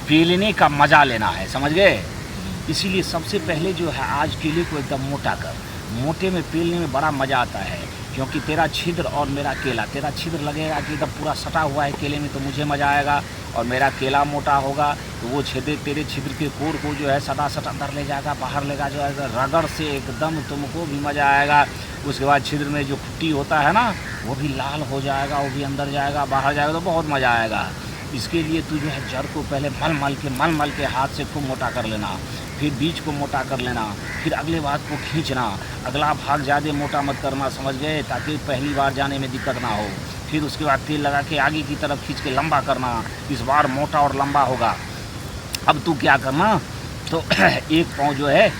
पेलने का मज़ा लेना है, समझ गए। इसीलिए सबसे पहले जो है आज केले को एकदम मोटा कर। मोटे में पेलने में बड़ा मज़ा आता है, क्योंकि तेरा छिद्र और मेरा केला, तेरा छिद्र लगेगा कि एकदम पूरा सटा हुआ है केले में, तो मुझे मज़ा आएगा। और मेरा केला मोटा होगा तो वो तेरे छिद्र के कोर को जो है सटा सटा अंदर ले जाएगा, बाहर लेगा, जो है रगड़ से एकदम तुमको भी मज़ा आएगा। उसके बाद छिद्र में जो खुट्टी होता है ना, वो भी लाल हो जाएगा, वो भी अंदर जाएगा, बाहर जाएगा, तो बहुत मज़ा आएगा। इसके लिए तू जो है जड़ को पहले मल मल के हाथ से खूब मोटा कर लेना, फिर बीज को मोटा कर लेना, फिर अगले भाग को खींचना। अगला भाग ज़्यादा मोटा मत करना, समझ गए, ताकि पहली बार जाने में दिक्कत ना हो। फिर उसके बाद तेल लगा के आगे की तरफ खींच के लंबा करना, इस बार मोटा और लंबा होगा। अब तू क्या करना, तो एक पाँव जो है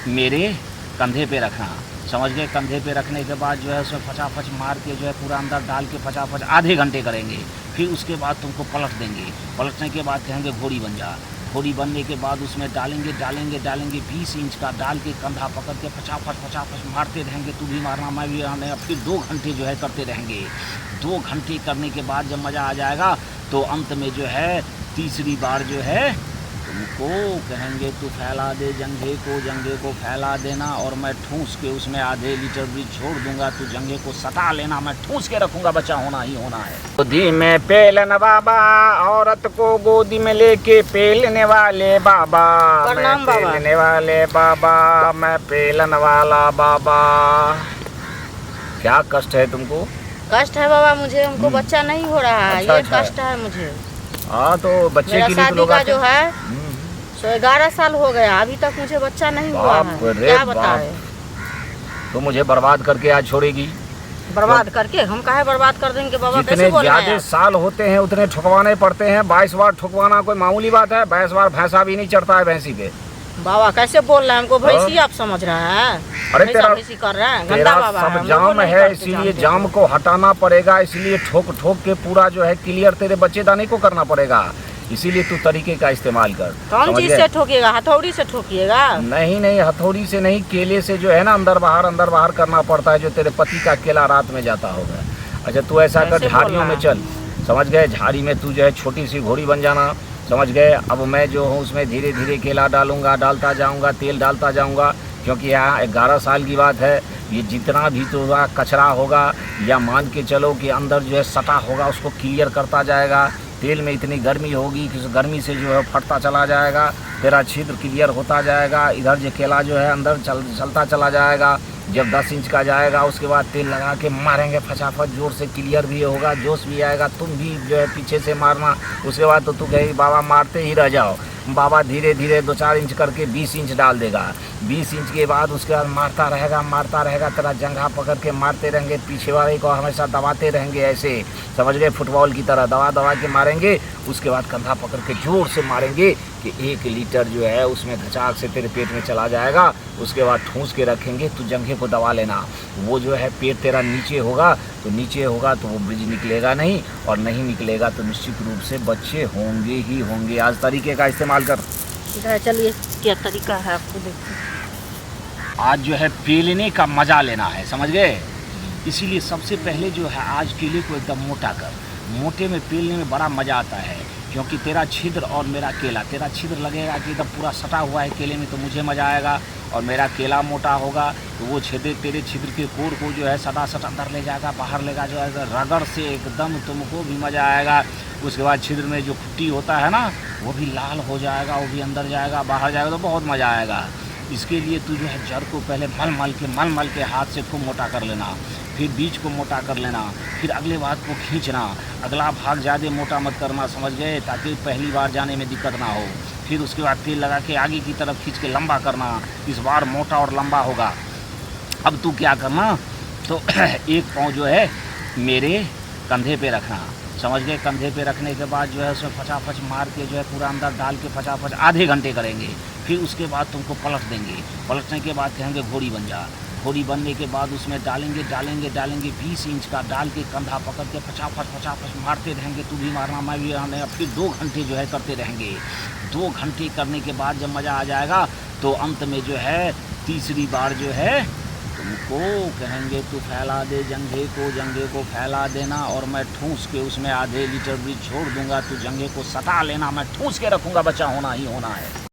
मेरे कंधे पे रखना, समझ गए। कंधे पे रखने के बाद जो है उसमें फटाफट मार के जो है पूरा अंदर डाल के फटाफट आधे घंटे करेंगे। फिर उसके बाद तुमको पलट देंगे। पलटने के बाद कहेंगे घोड़ी बन जा। घोड़ी बनने के बाद उसमें डालेंगे 20 इंच का डाल के कंधा पकड़ के फटाफट मारते रहेंगे। तू भी मारना, मैं भी मारना। फिर 2 घंटे जो है करते रहेंगे। 2 घंटे करने के बाद जब मज़ा आ जाएगा तो अंत में जो है तीसरी बार जो है तुमको कहेंगे तू फैला दे जंघे को फैला देना, और मैं ठूस के उसमें आधे लीटर भी छोड़ दूंगा। तू जंघे को सटा लेना, मैं ठूस के रखूंगा, बच्चा होना ही होना है। गोदी में पेलन बाबा, औरत को गोदी में लेके पेलने वाले बाबा, प्रणाम बाबा। पेलने वाले बाबा, मैं पेलन वाला बाबा। क्या कष्ट है तुमको? कष्ट है बाबा मुझे, हमको बच्चा नहीं हो रहा है। अच्छा, ये अच्छा। कष्ट है मुझे। हाँ, तो बच्चे मेरा के लिए तो शादी लोग का आते जो हैं। है 11 साल हो गया, अभी तक मुझे बच्चा नहीं हुआ बाप है। रे क्या बाप। बताए? तो मुझे बर्बाद करके आज छोड़ेगी? बर्बाद करके? हम काहे बर्बाद कर देंगे बाबा? जितने कैसे बोल रहे हैं ज्यादा आप? साल होते हैं उतने ठुकवाने पड़ते हैं। 22 बार ठुकवाना कोई मामूली बात है? 22 बार भैंसा भी नहीं चढ़ता है भैंसी पे। बाबा कैसे बोल रहे हैं? हमको भैंसी आप समझ रहे हैं? अरे भैंसी कर रहे हैं, तेरा गंदा बाबा सब है, जाम हमको नहीं है, करते इसीलिए जानते जाम हो। को हटाना पड़ेगा। इसलिए ठोक ठोक के पूरा जो है क्लियर तेरे बच्चेदानी को करना पड़ेगा। इसीलिए तू तरीके का इस्तेमाल कर। कौन समझ चीज गए? से ठोकिएगा? हथौड़ी से ठोकिएगा? नहीं, हथौड़ी से नहीं, केले से जो है ना अंदर बाहर करना पड़ता है, जो तेरे पति का केला रात में जाता होगा। अच्छा, तू ऐसा कर, कैसे बोल झाड़ियों रहा में है? चल, समझ गए। झाड़ी में तू जो है छोटी सी घोड़ी बन जाना, समझ गए। अब मैं जो हूँ उसमें धीरे धीरे केला डालूंगा, डालता जाऊँगा, तेल डालता जाऊँगा, क्योंकि यहाँ 11 साल की बात है। ये जितना भी तो कचरा होगा या मान के चलो कि अंदर जो है सटा होगा, उसको क्लियर करता जाएगा। तेल में इतनी गर्मी होगी कि उस गर्मी से जो है फटता चला जाएगा, तेरा छिद्र क्लियर होता जाएगा। इधर जो केला जो है अंदर चलता चला जाएगा। जब 10 इंच का जाएगा उसके बाद तेल लगा के मारेंगे फटाफट, जोर से क्लियर भी होगा, जोश भी आएगा। तुम भी जो है पीछे से मारना। उसके बाद तो तू कहेगी बाबा मारते ही रह जाओ। बाबा धीरे धीरे 2-4 इंच करके 20 इंच डाल देगा। 20 इंच के बाद उसके बाद मारता रहेगा। तेरा जंघा पकड़ के मारते रहेंगे, पीछे वाले को हमेशा दबाते रहेंगे, ऐसे समझ गए, फुटबॉल की तरह दबा के मारेंगे। उसके बाद कंधा पकड़ के जोर से मारेंगे कि 1 लीटर जो है उसमें धचाक से तेरे पेट में चला जाएगा। उसके बाद ठूस के रखेंगे, तू जंघे को दबा लेना। वो जो है पेट तेरा नीचे होगा तो वो ब्रिज निकलेगा नहीं, और नहीं निकलेगा तो निश्चित रूप से बच्चे होंगे ही होंगे। आज तरीके का इस्तेमाल कर। इधर चलिए, क्या तरीका है आपको देखिए। आज जो है पेलने का मज़ा लेना है, समझ गए। इसीलिए सबसे पहले जो है आज केले को एकदम मोटा कर। मोटे में पेलने में बड़ा मज़ा आता है, क्योंकि तेरा छिद्र और मेरा केला, तेरा छिद्र लगेगा कि एकदम पूरा सटा हुआ है केले में, तो मुझे मज़ा आएगा। और मेरा केला मोटा होगा तो वो तेरे छिद्र के कोर को जो है सटा अंदर ले जाएगा, बाहर लेगा, जो है रगड़ से एकदम तुमको भी मज़ा आएगा। उसके बाद छिद्र में जो खुट्टी होता है ना, वो भी लाल हो जाएगा, वो भी अंदर जाएगा, बाहर जाएगा, तो बहुत मज़ा आएगा। इसके लिए तू जो है जड़ को पहले मल मल के हाथ से खूब मोटा कर लेना, फिर बीज को मोटा कर लेना, फिर अगले भाग को खींचना। अगला भाग ज़्यादा मोटा मत करना, समझ गए, ताकि पहली बार जाने में दिक्कत ना हो। फिर उसके बाद तेल लगा के आगे की तरफ खींच के लंबा करना, इस बार मोटा और लंबा होगा। अब तू क्या करना, तो एक पाँव जो है मेरे कंधे पे रखना, समझ गए। कंधे पे रखने के बाद जो है उसमें फटाफट मार के जो है पूरा अंदर डाल के फटाफट आधे घंटे करेंगे। फिर उसके बाद तुमको पलट देंगे। पलटने के बाद कहेंगे घोड़ी बन जा। घोड़ी बनने के बाद उसमें डालेंगे 20 इंच का डाल के कंधा पकड़ के फटाफट मारते रहेंगे। तू भी मारना, मैं भी मारना। फिर 2 घंटे जो है करते रहेंगे। 2 घंटे करने के बाद जब मज़ा आ जाएगा तो अंत में जो है तीसरी बार जो है तुमको कहेंगे तू फैला दे जंघे को फैला देना, और मैं ठूस के उसमें आधे लीटर भी छोड़ दूंगा, तू जंघे को सटा लेना, मैं ठूस के रखूंगा, बच्चा होना ही होना है।